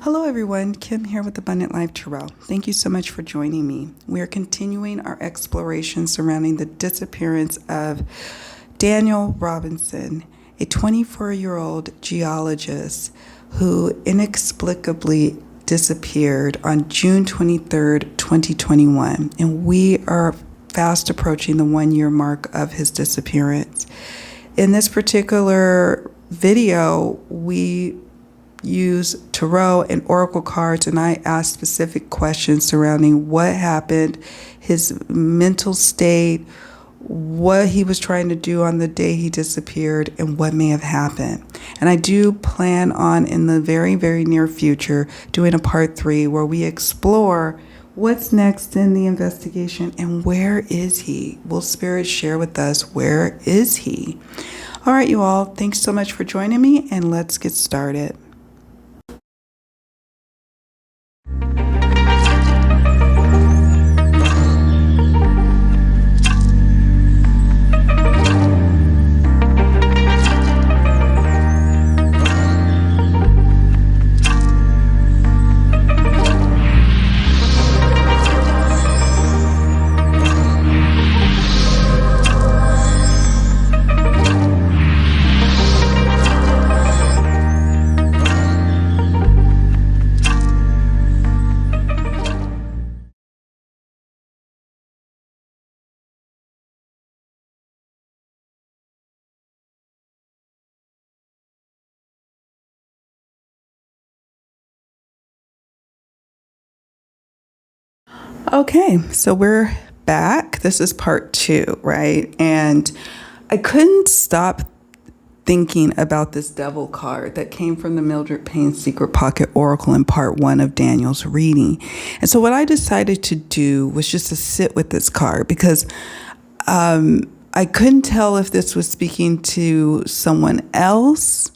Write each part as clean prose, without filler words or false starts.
Hello everyone, Kim here with Abundant Life Tarot. Thank you so much for joining me. We are continuing our exploration surrounding the disappearance of Daniel Robinson, a 24-year-old geologist who inexplicably disappeared on June 23rd, 2021. And we are fast approaching the 1-year mark of his disappearance. In this particular video, we use tarot and oracle cards, and I ask specific questions surrounding what happened, his mental state, what he was trying to do on the day he disappeared, and what may have happened. And I do plan on, in the very, very near future, doing a part 3 where we explore what's next in the investigation and where is he? Will Spirit share with us, where is he? All right, you all, thanks so much for joining me, and let's get started. Okay, so we're back. This is part 2, right? And I couldn't stop thinking about this devil card that came from the Mildred Payne Secret Pocket Oracle in part 1 of Daniel's reading. And so what I decided to do was just to sit with this card because I couldn't tell if this was speaking to someone else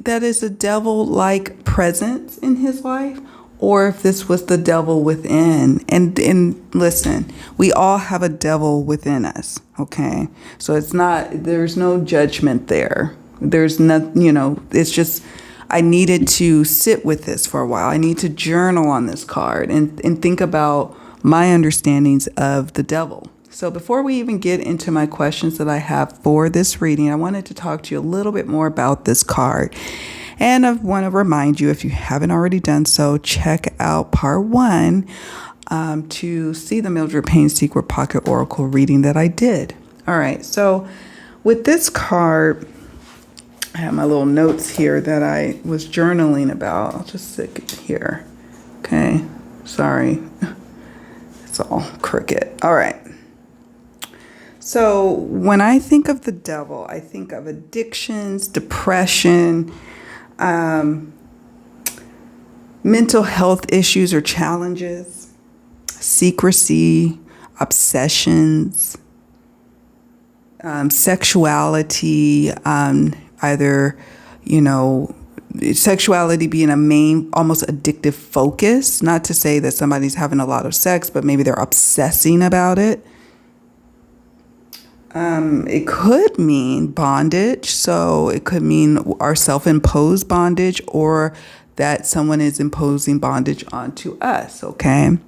that is a devil-like presence in his life, or if this was the devil within. And listen, we all have a devil within us, okay? So there's no judgment there. There's no, it's just, I needed to sit with this for a while. I need to journal on this card and think about my understandings of the devil. So before we even get into my questions that I have for this reading, I wanted to talk to you a little bit more about this card. And I want to remind you, if you haven't already done so, check out part 1 to see the Mildred Payne Secret Pocket Oracle reading that I did. All right, so with this card, I have my little notes here that I was journaling about. I'll just sit here. Okay, sorry. It's all crooked. All right. So when I think of the devil, I think of addictions, depression, mental health issues or challenges, secrecy, obsessions, sexuality, either, sexuality being a main, almost addictive focus. Not to say that somebody's having a lot of sex, but maybe they're obsessing about it. It could mean bondage, so it could mean our self-imposed bondage or that someone is imposing bondage onto us, okay?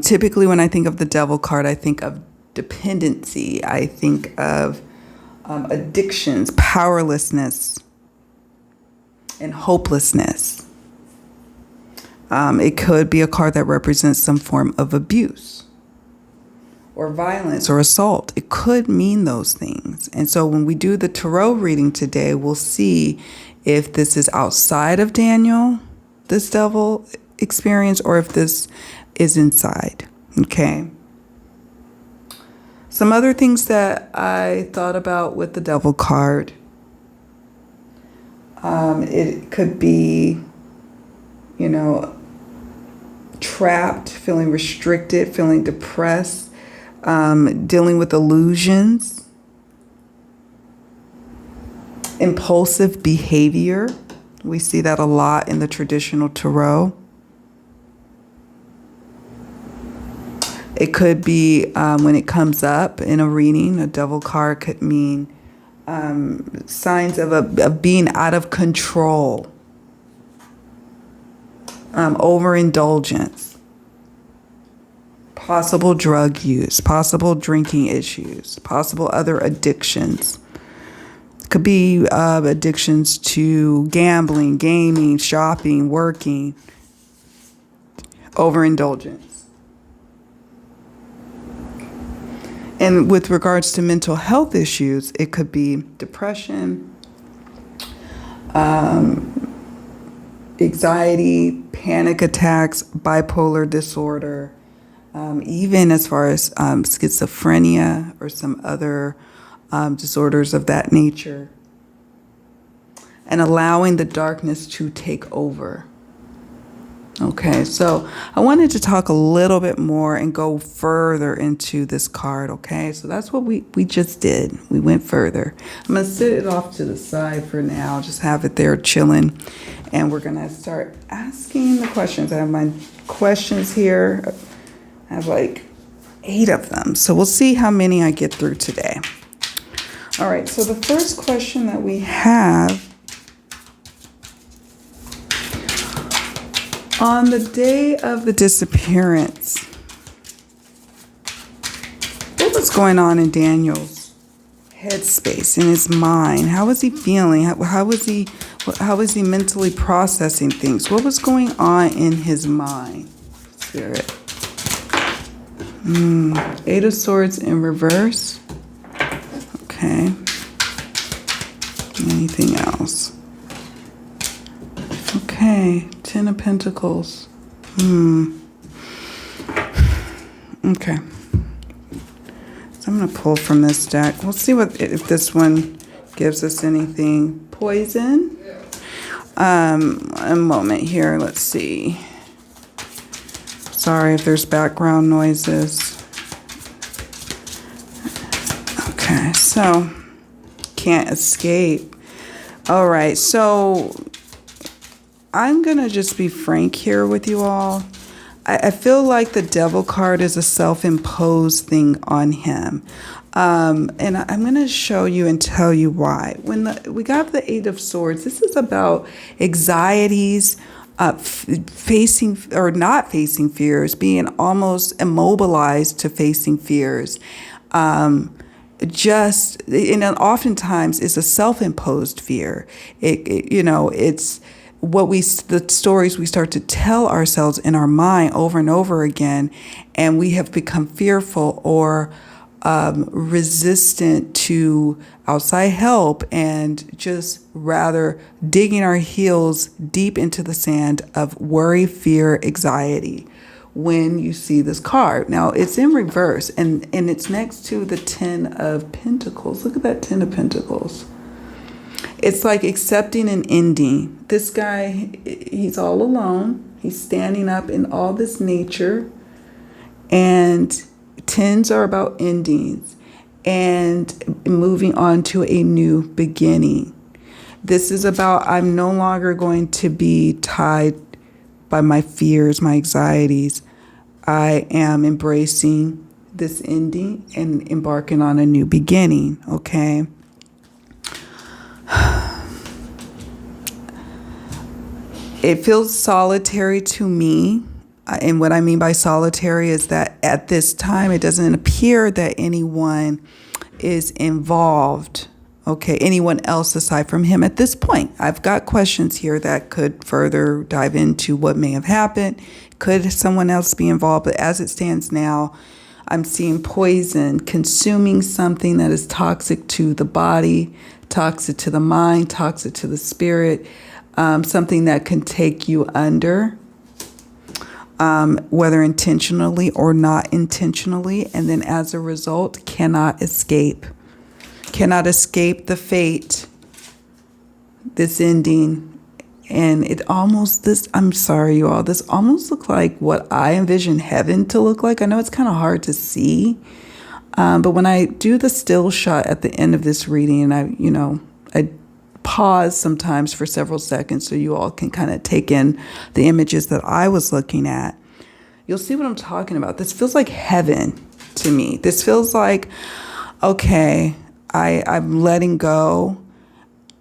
Typically when I think of the devil card, I think of dependency. I think of addictions, powerlessness, and hopelessness. It could be a card that represents some form of abuse or violence or assault. It could mean those things. And so when we do the tarot reading today, we'll see if this is outside of Daniel, this devil experience, or if this is inside. Okay. Some other things that I thought about with the devil card. It could be, trapped, feeling restricted, feeling depressed, dealing with illusions, impulsive behavior. We see that a lot in the traditional tarot. It could be when it comes up in a reading, a devil card could mean signs of being out of control, overindulgence, possible drug use, possible drinking issues, possible other addictions. Could be addictions to gambling, gaming, shopping, working, overindulgence. And with regards to mental health issues, it could be depression, anxiety, panic attacks, bipolar disorder, even as far as schizophrenia or some other disorders of that nature, and allowing the darkness to take over. Okay, so I wanted to talk a little bit more and go further into this card, okay? So that's what we just did. We went further. I'm going to sit it off to the side for now, just have it there chilling, and we're going to start asking the questions. I have my questions here. I have like 8 of them, so we'll see how many I get through today. All right, so the first question that we have: on the day of the disappearance, what was going on in Daniel's headspace, in his mind? How was he feeling? How was he mentally processing things? What was going on in his mind? Spirit. 8 of Swords in reverse. Okay. Anything else? Okay. 10 of Pentacles. Okay. So I'm going to pull from this deck. We'll see if this one gives us anything. Poison. A moment here. Let's see. Sorry if there's background noises. Okay, so can't escape. All right, so I'm going to just be frank here with you all. I feel like the Devil card is a self-imposed thing on him. And I'm going to show you and tell you why. When we got the 8 of Swords, this is about anxieties, facing or not facing fears, being almost immobilized to facing fears. And oftentimes it's a self-imposed fear. It's the stories we start to tell ourselves in our mind over and over again, and we have become fearful or resistant to outside help, and just rather digging our heels deep into the sand of worry, fear, anxiety. When you see this card, now it's in reverse, and it's next to the 10 of Pentacles. Look at that 10 of Pentacles. It's like accepting an ending. This guy, he's all alone. He's standing up in all this nature, and 10s are about endings and moving on to a new beginning. This is about, I'm no longer going to be tied by my fears, my anxieties. I am embracing this ending and embarking on a new beginning, okay? It feels solitary to me. And what I mean by solitary is that at this time, it doesn't appear that anyone is involved. Okay, anyone else aside from him at this point. I've got questions here that could further dive into what may have happened. Could someone else be involved? But as it stands now, I'm seeing poison, consuming something that is toxic to the body, toxic to the mind, toxic to the spirit, something that can take you under. Whether intentionally or not intentionally, and then as a result, cannot escape the fate, this ending. And it almost, I'm sorry, you all, this almost looked like what I envision heaven to look like. I know it's kind of hard to see, but when I do the still shot at the end of this reading, and I pause sometimes for several seconds so you all can kind of take in the images that I was looking at. You'll see what I'm talking about. This feels like heaven to me. This feels like, okay, I'm letting go,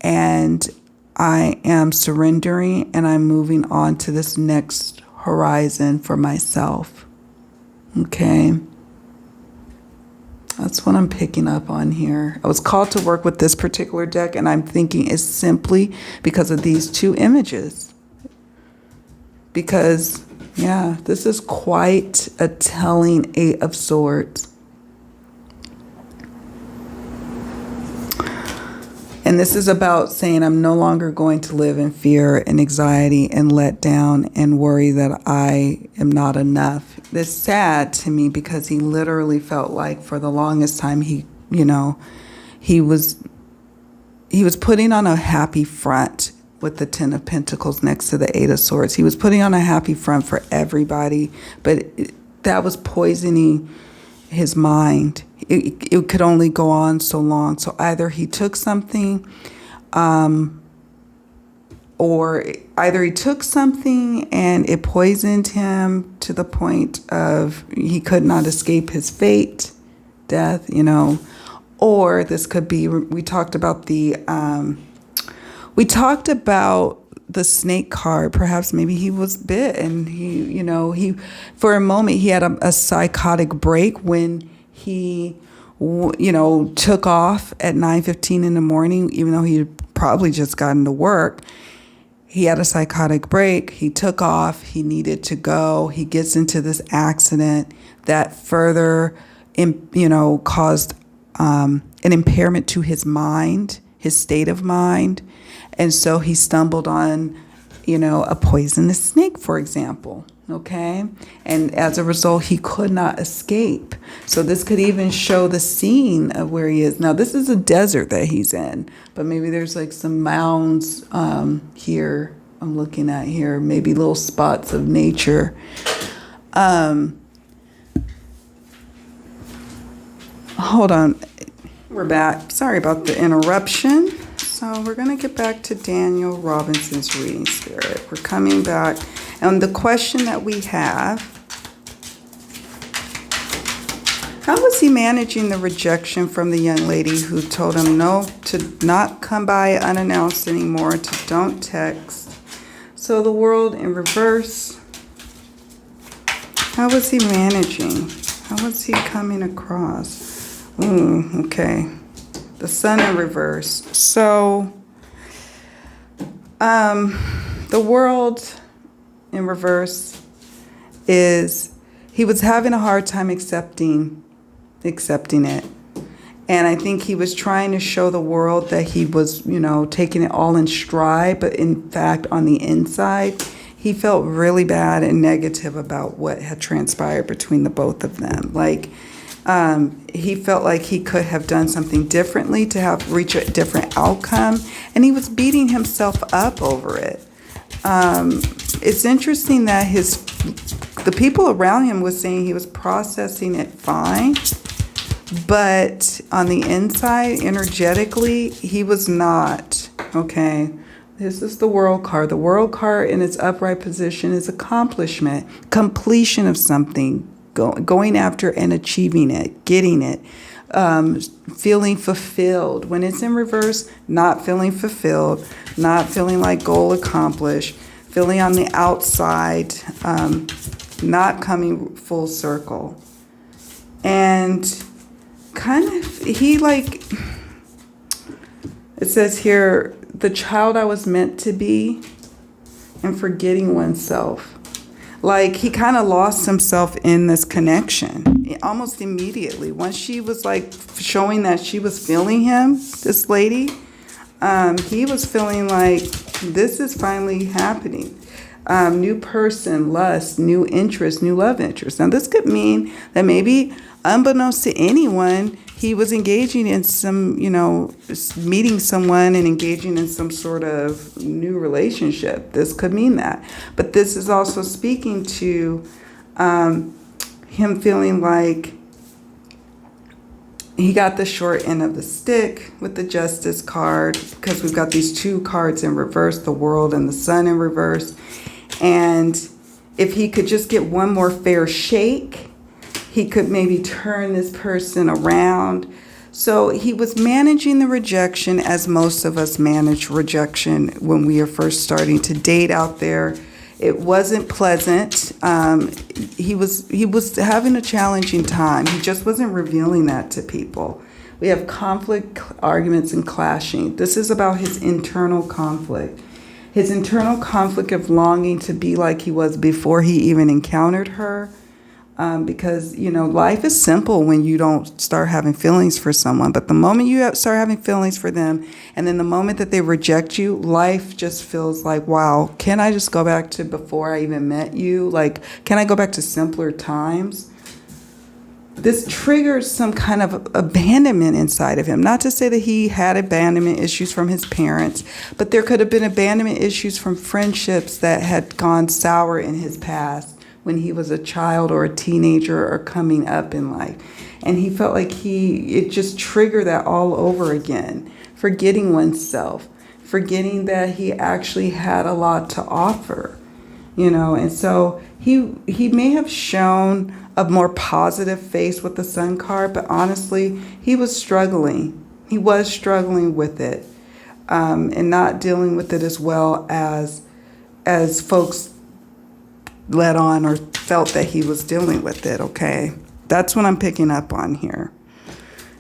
and I am surrendering, and I'm moving on to this next horizon for myself. Okay. That's what I'm picking up on here. I was called to work with this particular deck, and I'm thinking it's simply because of these two images. Because, yeah, this is quite a telling Eight of Swords. And this is about saying I'm no longer going to live in fear and anxiety and let down and worry that I am not enough. It's sad to me because he literally felt like for the longest time he was putting on a happy front with the Ten of Pentacles next to the Eight of Swords. He was putting on a happy front for everybody, but that was poisoning his mind. It could only go on so long. So either he took something, or either he took something and it poisoned him to the point of he could not escape his fate, death, or this could be, we talked about the snake card. Perhaps maybe he was bit and he for a moment he had a psychotic break when he took off at 9:15 in the morning, even though he had probably just gotten to work. He had a psychotic break. He took off. He needed to go. He gets into this accident that further, caused an impairment to his mind, his state of mind. And so he stumbled on, a poisonous snake, for example. Okay. And as a result, he could not escape. So this could even show the scene of where he is. Now, this is a desert that he's in, but maybe there's like some mounds here I'm looking at here, maybe little spots of nature. Hold on. We're back. Sorry about the interruption. So we're going to get back to Daniel Robinson's reading, Spirit. We're coming back. And the question that we have, how was he managing the rejection from the young lady who told him no, to not come by unannounced anymore, to don't text? So the world in reverse. How was he managing? How was he coming across? Ooh, okay. The sun in reverse. So the world in reverse is he was having a hard time accepting it. And I think he was trying to show the world that he was, taking it all in stride. But in fact, on the inside, he felt really bad and negative about what had transpired between the both of them. Like, he felt like he could have done something differently to have reach a different outcome. And he was beating himself up over it. It's interesting that the people around him was saying he was processing it fine, but on the inside, energetically, he was not. Okay, this is the World card. The World card in its upright position is accomplishment, completion of something, going after and achieving it, getting it, feeling fulfilled. When it's in reverse, not feeling fulfilled, not feeling like goal accomplished, feeling on the outside, not coming full circle. And kind of, it says here, the child I was meant to be, and forgetting oneself. Like, he kind of lost himself in this connection almost immediately. Once she was like showing that she was feeling him, this lady, he was feeling like this is finally happening. New person, lust, new interest, new love interest. Now, this could mean that maybe unbeknownst to anyone, he was engaging in some, meeting someone and engaging in some sort of new relationship. This could mean that. But this is also speaking to him feeling like he got the short end of the stick with the Justice card, because we've got these two cards in reverse, the World and the Sun in reverse. And if he could just get one more fair shake, he could maybe turn this person around So he was managing the rejection as most of us manage rejection when we are first starting to date out there. It wasn't pleasant. He was having a challenging time. He just wasn't revealing that to people. We have conflict, arguments, and clashing. This is about his internal conflict. His internal conflict of longing to be like he was before he even encountered her. Because, life is simple when you don't start having feelings for someone. But the moment you start having feelings for them, and then the moment that they reject you, life just feels like, wow, can I just go back to before I even met you? Like, can I go back to simpler times? This triggers some kind of abandonment inside of him. Not to say that he had abandonment issues from his parents, but there could have been abandonment issues from friendships that had gone sour in his past when he was a child or a teenager or coming up in life. And he felt like it just triggered that all over again. Forgetting oneself, forgetting that he actually had a lot to offer, And so he may have shown a more positive face with the Sun card, but honestly, he was struggling. He was struggling with it, and not dealing with it as well as folks let on or felt that he was dealing with it, okay? That's what I'm picking up on here.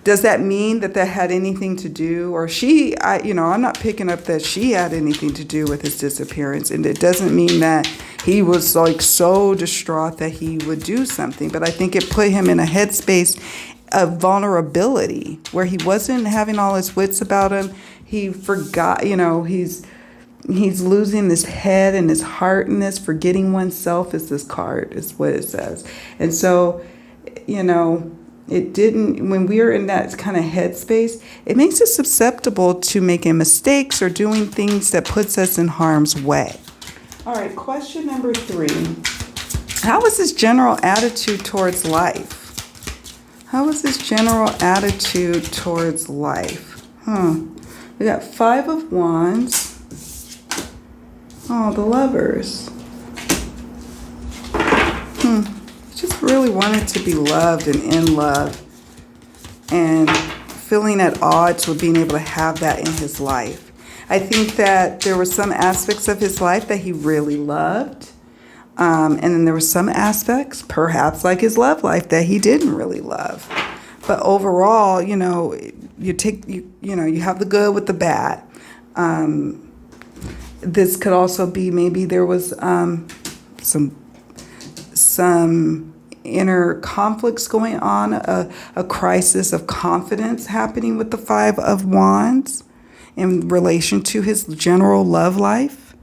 Does that mean that had anything to do, or I'm not picking up that she had anything to do with his disappearance, and it doesn't mean that he was like so distraught that he would do something, but I think it put him in a headspace of vulnerability where he wasn't having all his wits about him. He forgot, He's losing his head and his heart in this. Forgetting oneself is this card, is what it says. And so, it didn't, when we are in that kind of headspace, it makes us susceptible to making mistakes or doing things that puts us in harm's way. All right, question number 3. How was his general attitude towards life? How was his general attitude towards life? We got 5 of Wands. Oh, the Lovers. Just really wanted to be loved and in love, and feeling at odds with being able to have that in his life. I think that there were some aspects of his life that he really loved, and then there were some aspects, perhaps like his love life, that he didn't really love. But overall, you have the good with the bad. This could also be maybe there was some inner conflicts going on, a crisis of confidence happening with the 5 of Wands in relation to his general love life.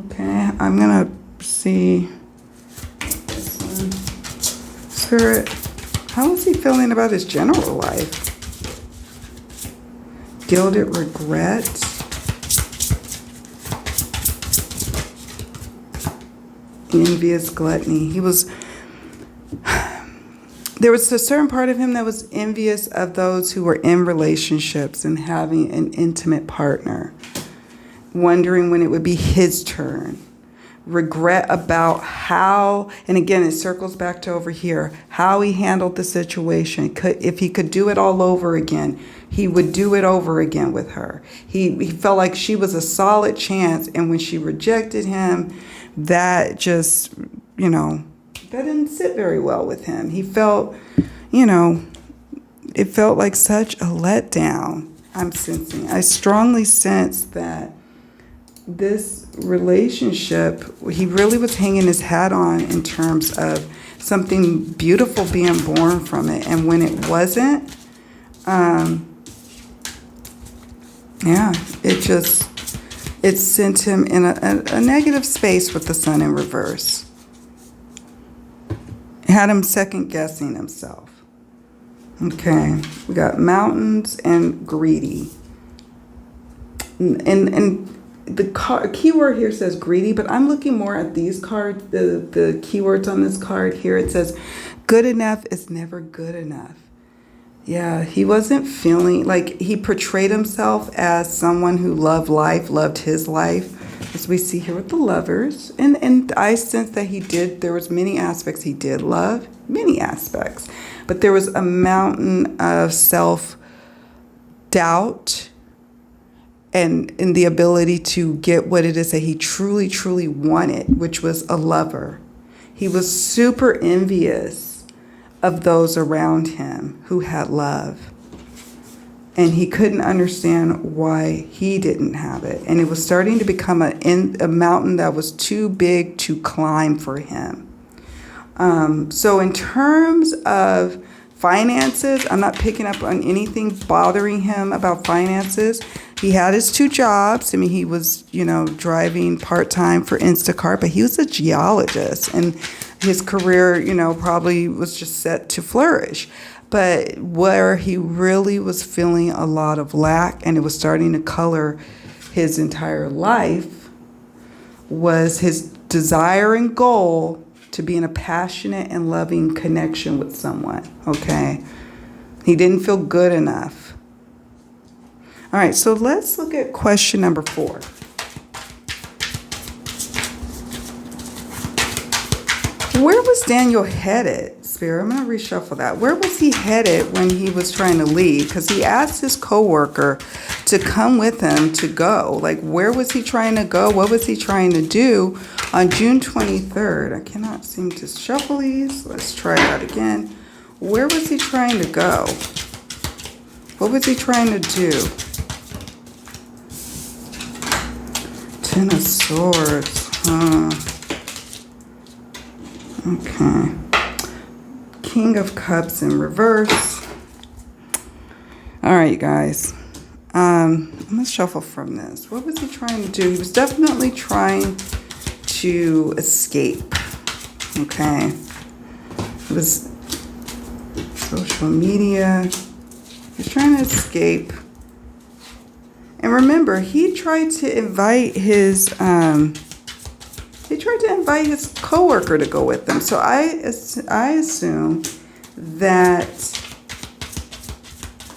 Okay, I'm going to see this one. Spirit, how is he feeling about his general life? Gilded regret. Envious gluttony. There was a certain part of him that was envious of those who were in relationships and having an intimate partner, wondering when it would be his turn. Regret about how, and again, it circles back to over here, how he handled the situation. If he could do it all over again, he would do it over again with her. He felt like she was a solid chance, and when she rejected him, that just, that didn't sit very well with him. He felt, it felt like such a letdown. I strongly sense that this relationship, he really was hanging his hat on in terms of something beautiful being born from it. And when it wasn't, it sent him in a negative space with the Sun in reverse. It had him second guessing himself. Okay, we got mountains and greedy. And the keyword here says greedy, but I'm looking more at these cards, the keywords on this card here. It says good enough is never good enough. Yeah, he wasn't feeling like he portrayed himself as someone who loved life, loved his life, as we see here with the Lovers. And I sense that there was many aspects he did love, many aspects. but there was a mountain of self-doubt and in the ability to get what it is that he truly, truly wanted, which was a lover. He was super envious of those around him who had love. And he couldn't understand why he didn't have it. And it was starting to become a mountain that was too big to climb for him. So in terms of finances, I'm not picking up on anything bothering him about finances. He had his 2 jobs. I mean, he was, driving part-time for Instacart, but he was a geologist, and his career, probably was just set to flourish. But where he really was feeling a lot of lack, and it was starting to color his entire life, was his desire and goal to be in a passionate and loving connection with someone, okay? He didn't feel good enough. All right, so let's look at question number 4. Where was Daniel headed, Spirit? I'm going to reshuffle that. Where was he headed when he was trying to leave? Because he asked his coworker to come with him to go. Like, where was he trying to go? What was he trying to do on June 23rd? I cannot seem to shuffle these. Let's try that again. Where was he trying to go? What was he trying to do? 10 of Swords, Okay. King of Cups in reverse. All right, you guys. I'm going to shuffle from this. What was he trying to do? He was definitely trying to escape. Okay. It was social media. He's trying to escape. And remember, he tried to invite his coworker to go with them. So I assume that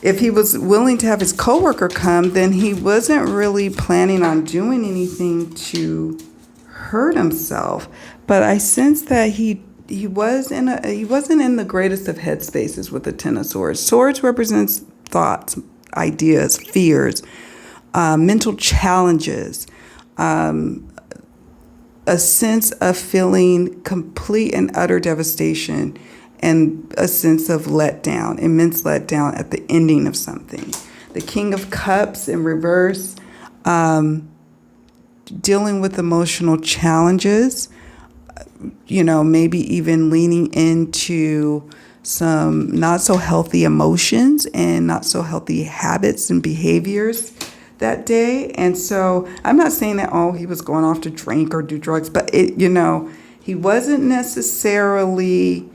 if he was willing to have his coworker come, then he wasn't really planning on doing anything to hurt himself. But I sense that he wasn't in the greatest of headspaces with the 10 of Swords. Swords represents thoughts, ideas, fears, mental challenges, a sense of feeling complete and utter devastation, and a sense of letdown, immense letdown at the ending of something. The King of Cups in reverse, dealing with emotional challenges, maybe even leaning into some not so healthy emotions and not so healthy habits and behaviors that day. And so I'm not saying that, he was going off to drink or do drugs, but he wasn't necessarily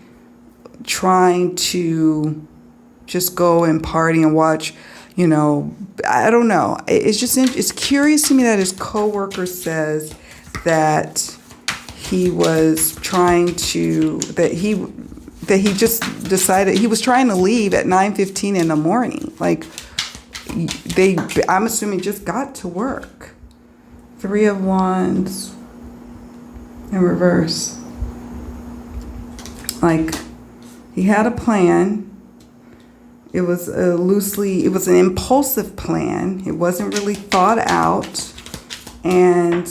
trying to just go and party and watch, I don't know. It's curious to me that his coworker says that he was trying to, that he just decided he was trying to leave at 9:15 in the morning. Like, I'm assuming just got to work. 3 of Wands in reverse. Like, he had a plan. It was an impulsive plan. It wasn't really thought out. And,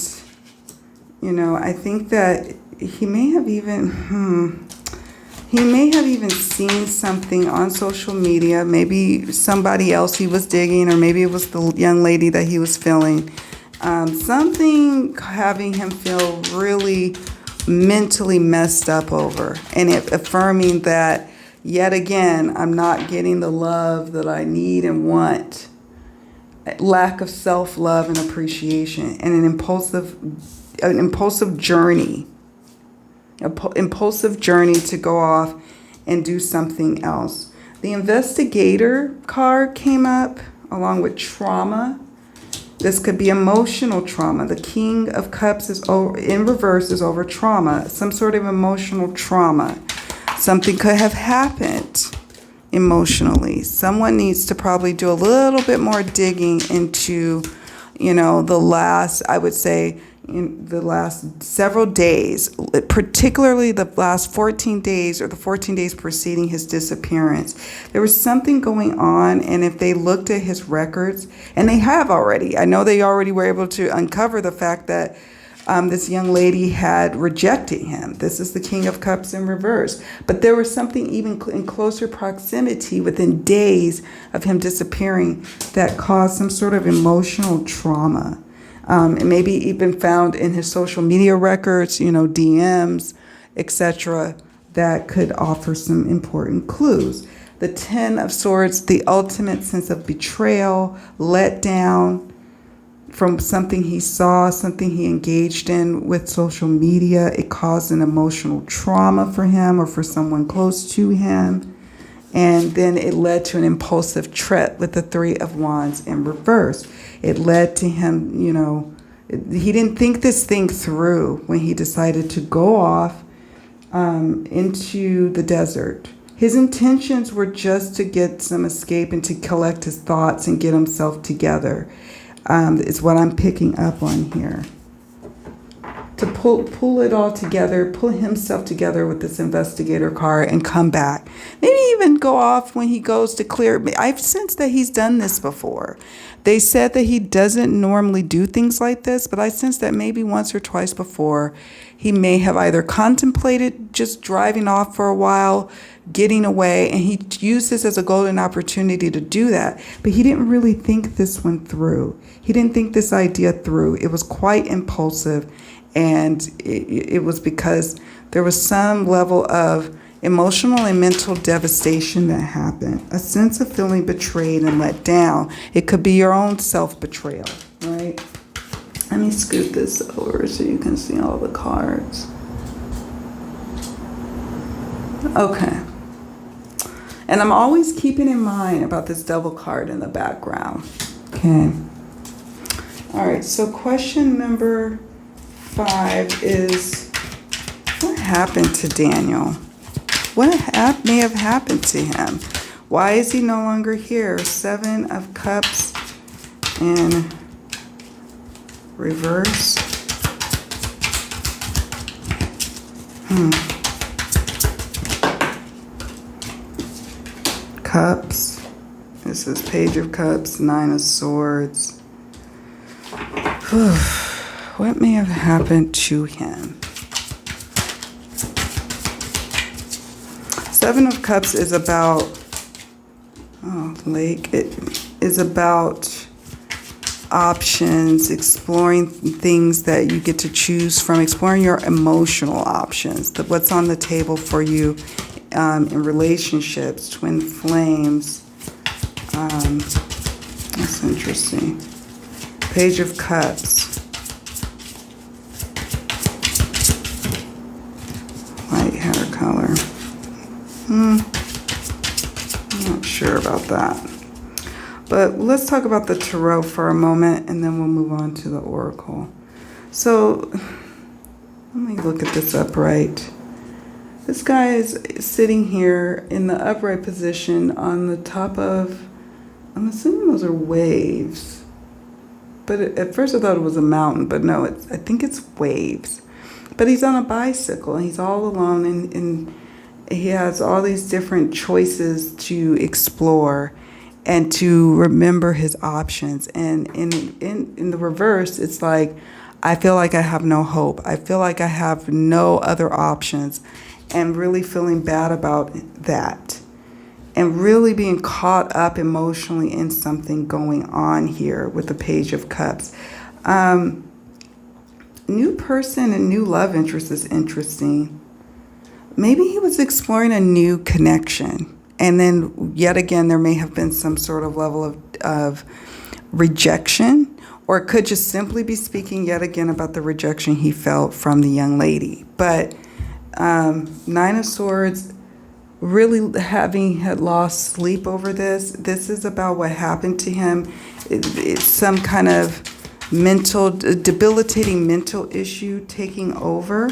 I think that he may have even, seen something on social media, maybe somebody else he was digging, or maybe it was the young lady that he was feeling. Something having him feel really mentally messed up over, and it affirming that, yet again, I'm not getting the love that I need and want. Lack of self-love and appreciation, and an impulsive journey. Impulsive journey to go off and do something else. The investigator card came up along with trauma. This could be emotional trauma. The King of Cups is in reverse is over trauma, some sort of emotional trauma. Something could have happened emotionally. Someone needs to probably do a little bit more digging into, the last, I would say, in the last several days, particularly the last 14 days or the 14 days preceding his disappearance. There was something going on, and if they looked at his records, and they have already, I know they already were able to uncover the fact that this young lady had rejected him. This is the King of Cups in reverse. But there was something even in closer proximity within days of him disappearing that caused some sort of emotional trauma. And maybe even found in his social media records, DMs, etc., that could offer some important clues. The Ten of Swords, the ultimate sense of betrayal, let down from something he saw, something he engaged in with social media. It caused an emotional trauma for him or for someone close to him. And then it led to an impulsive trip with the Three of Wands in reverse. It led to him, he didn't think this thing through when he decided to go off into the desert. His intentions were just to get some escape and to collect his thoughts and get himself together. Is what I'm picking up on here. To pull it all together, pull himself together with this investigator card and come back. Maybe even go off when he goes to clear. I've sensed that he's done this before. They said that he doesn't normally do things like this, but I sense that maybe once or twice before he may have either contemplated just driving off for a while, getting away, and he used this as a golden opportunity to do that. But he didn't really think this one through. He didn't think this idea through. It was quite impulsive. And it was because there was some level of emotional and mental devastation that happened. A sense of feeling betrayed and let down. It could be your own self-betrayal, right? Let me scoot this over so you can see all the cards. Okay. And I'm always keeping in mind about this double card in the background. Okay. All right, so question number 5 is, what happened to Daniel? What may have happened to him? Why is he no longer here? 7 of Cups in reverse. Cups. This is Page of Cups, 9 of Swords. What may have happened to him? 7 of Cups is about, lake. It is about options, exploring things that you get to choose from, exploring your emotional options, what's on the table for you in relationships, twin flames. That's interesting. Page of Cups. Light hair color. I'm not sure about that. But let's talk about the Tarot for a moment, and then we'll move on to the Oracle. So, let me look at this upright. This guy is sitting here in the upright position on the top of, I'm assuming those are waves. But at first I thought it was a mountain, but no, I think it's waves. But he's on a bicycle, and he's all alone, and he has all these different choices to explore and to remember his options. And in the reverse, it's like, I feel like I have no hope. I feel like I have no other options, and really feeling bad about that. And really being caught up emotionally in something going on here with the Page of Cups. New person and new love interest is interesting. Maybe he was exploring a new connection. And then yet again, there may have been some sort of level of rejection. Or it could just simply be speaking yet again about the rejection he felt from the young lady. But 9 of Swords, really had lost sleep over this. This is about what happened to him. It's some kind of debilitating mental issue taking over,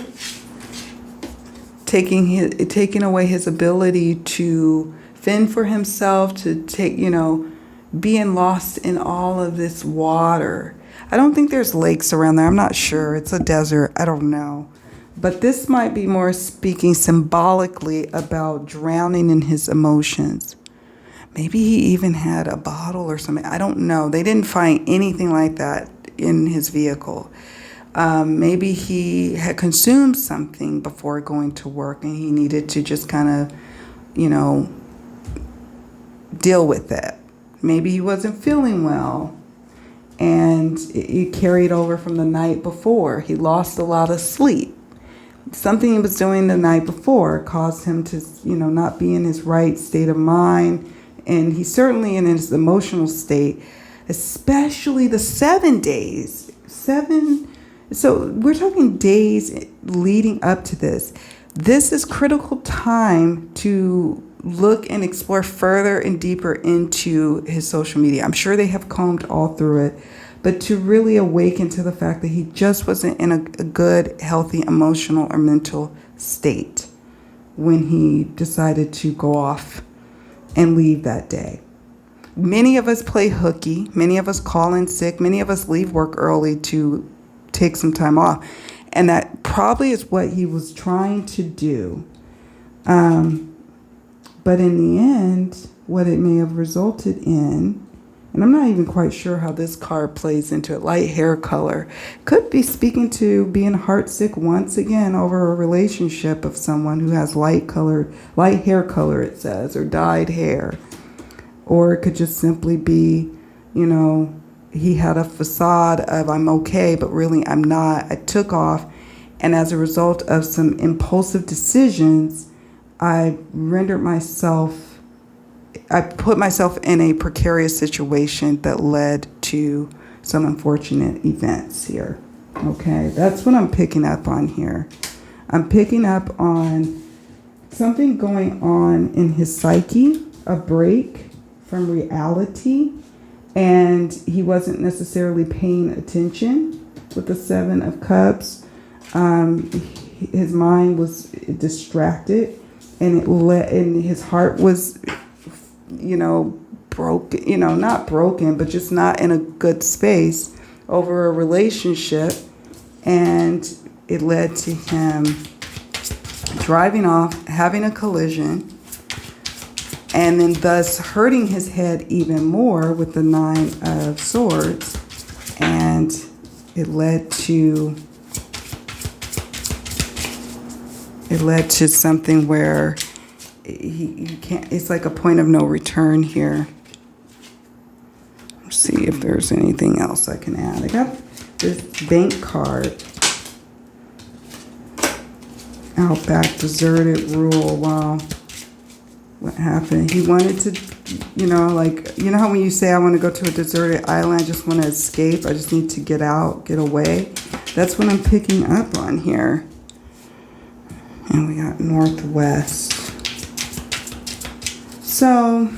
taking away his ability to fend for himself, to being lost in all of this water. I don't think there's lakes around there. I'm not sure. It's a desert. I don't know. But this might be more speaking symbolically about drowning in his emotions. Maybe he even had a bottle or something. I don't know. They didn't find anything like that in his vehicle. Maybe he had consumed something before going to work and he needed to just kind of, deal with it. Maybe he wasn't feeling well and it carried over from the night before. He lost a lot of sleep. Something he was doing the night before caused him to, not be in his right state of mind. And he's certainly in his emotional state, especially the 7 days. So we're talking days leading up to this. This is critical time to look and explore further and deeper into his social media. I'm sure they have combed all through it, but to really awaken to the fact that he just wasn't in a good, healthy, emotional or mental state when he decided to go off and leave that day. Many of us play hooky. Many of us call in sick. Many of us leave work early to take some time off. And that probably is what he was trying to do. But in the end, what it may have resulted in, and I'm not even quite sure how this card plays into it, light hair color, could be speaking to being heartsick once again over a relationship of someone who has light hair color, it says, or dyed hair. Or it could just simply be, he had a facade of I'm okay, but really I'm not. I took off, and as a result of some impulsive decisions, I put myself in a precarious situation that led to some unfortunate events here. Okay, that's what I'm picking up on here. I'm picking up on something going on in his psyche, a break from reality, and he wasn't necessarily paying attention with the 7 of Cups. His mind was distracted, and his heart was, broken, not broken, but just not in a good space over a relationship. And it led to him driving off, having a collision, and then thus hurting his head even more with the 9 of Swords. And it led to something where he can't, it's like a point of no return here. Let's see if there's anything else I can add. I got this bank card. Outback deserted rule. Wow. What happened? He wanted to, how when you say I want to go to a deserted island, I just want to escape. I just need to get out, get away. That's what I'm picking up on here. And we got Northwest. So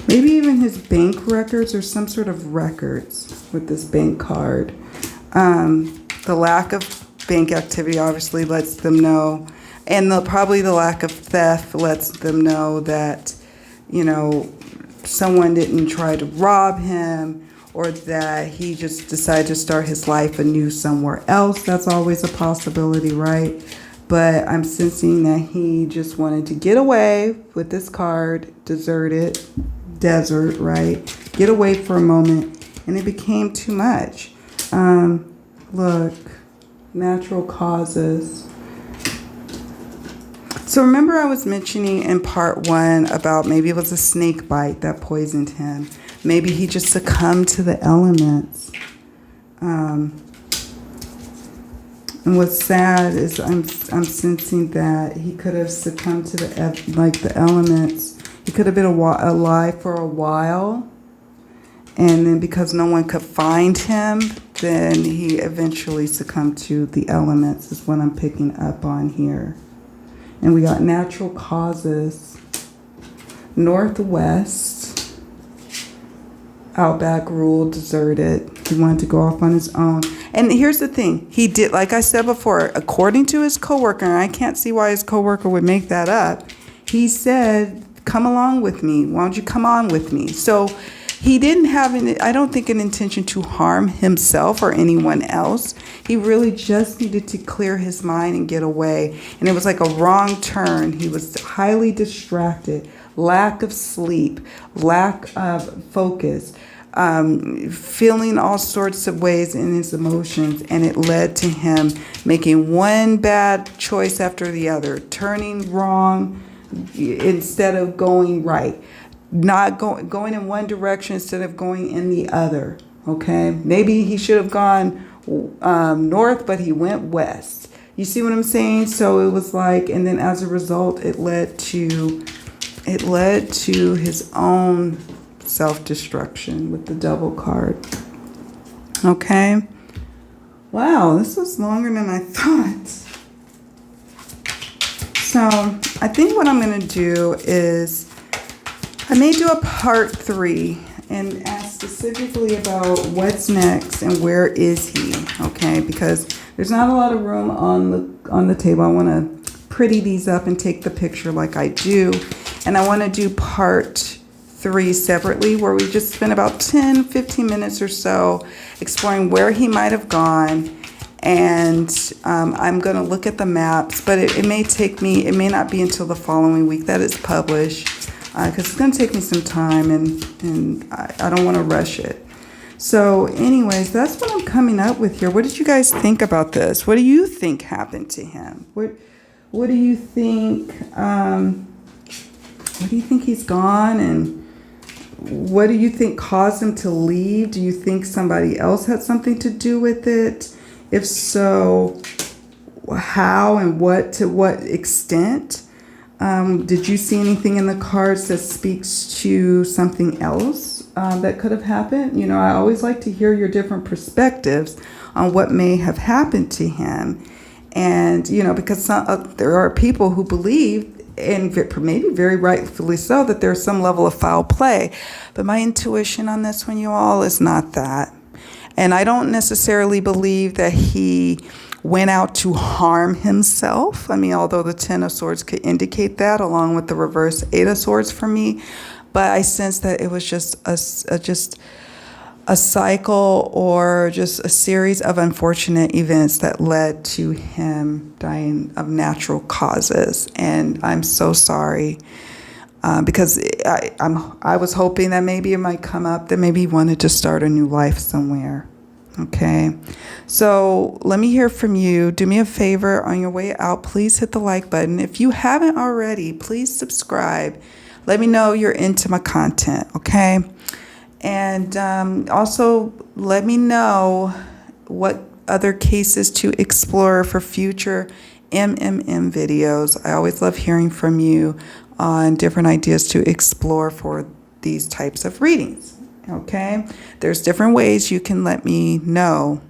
maybe even his bank records or some sort of records with this bank card. The lack of bank activity obviously lets them know, and probably the lack of theft lets them know that, someone didn't try to rob him, or that he just decided to start his life anew somewhere else. That's always a possibility, right? But I'm sensing that he just wanted to get away with this card, deserted, desert, right? Get away for a moment, and it became too much. Look, natural causes. So remember I was mentioning in part 1 about maybe it was a snake bite that poisoned him. Maybe he just succumbed to the elements. And what's sad is I'm sensing that he could have succumbed to the elements. He could have been alive for a while, and then because no one could find him, then he eventually succumbed to the elements, is what I'm picking up on here. And we got natural causes, Northwest, Outback rule, deserted. He wanted to go off on his own. And here's the thing. He did, like I said before, according to his coworker, and I can't see why his coworker would make that up, he said come along with me? Why don't you come on with me? So he didn't have, I don't think, an intention to harm himself or anyone else. He really just needed to clear his mind and get away. And it was like a wrong turn. He was highly distracted, lack of sleep, lack of focus, feeling all sorts of ways in his emotions. And it led to him making one bad choice after the other, turning wrong instead of going right. Not going in one direction instead of going in the other. Okay, maybe he should have gone north, but he went west. You see what I'm saying? So it was like, and then as a result, it led to his own self-destruction with the Devil card. Okay. Wow, this was longer than I thought. So I think what I'm going to do is, I may do a part 3 and ask specifically about what's next and where is he, okay? Because there's not a lot of room on the table. I want to pretty these up and take the picture like I do. And I want to do part 3 separately, where we just spend about 10-15 minutes or so exploring where he might have gone. And I'm going to look at the maps, but it may take me, it may not be until the following week that it's published. Because it's going to take me some time, and I don't want to rush it. So anyways, that's what I'm coming up with here. What did you guys think about this? What do you think happened to him? What do you think? Where do you think he's gone? And what do you think caused him to leave? Do you think somebody else had something to do with it? If so, how and what, to what extent? Did you see anything in the cards that speaks to something else that could have happened? You know, I always like to hear your different perspectives on what may have happened to him. And, you know, because there are people who believe, and maybe very rightfully so, that there's some level of foul play. But my intuition on this one, you all, is not that. And I don't necessarily believe that he went out to harm himself. I mean, although the Ten of Swords could indicate that, along with the reverse Eight of Swords for me, but I sense that it was just a cycle, or just a series of unfortunate events that led to him dying of natural causes. And I'm so sorry, because I was hoping that maybe it might come up that maybe he wanted to start a new life somewhere. Okay, so let me hear from you. Do me a favor on your way out. Please hit the like button. If you haven't already, please subscribe. Let me know you're into my content, okay? And also let me know what other cases to explore for future MMM videos. I always love hearing from you on different ideas to explore for these types of readings. Okay, there's different ways you can let me know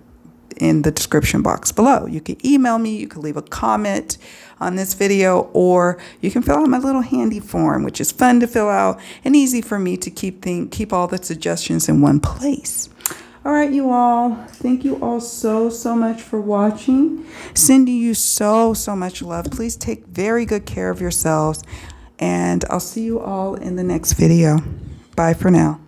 in the description box below. You can email me, you can leave a comment on this video, or you can fill out my little handy form, which is fun to fill out and easy for me to keep all the suggestions in one place. All right, you all, thank you all so much for watching. Sending you so much love. Please take very good care of yourselves, and I'll see you all in the next video. Bye for now.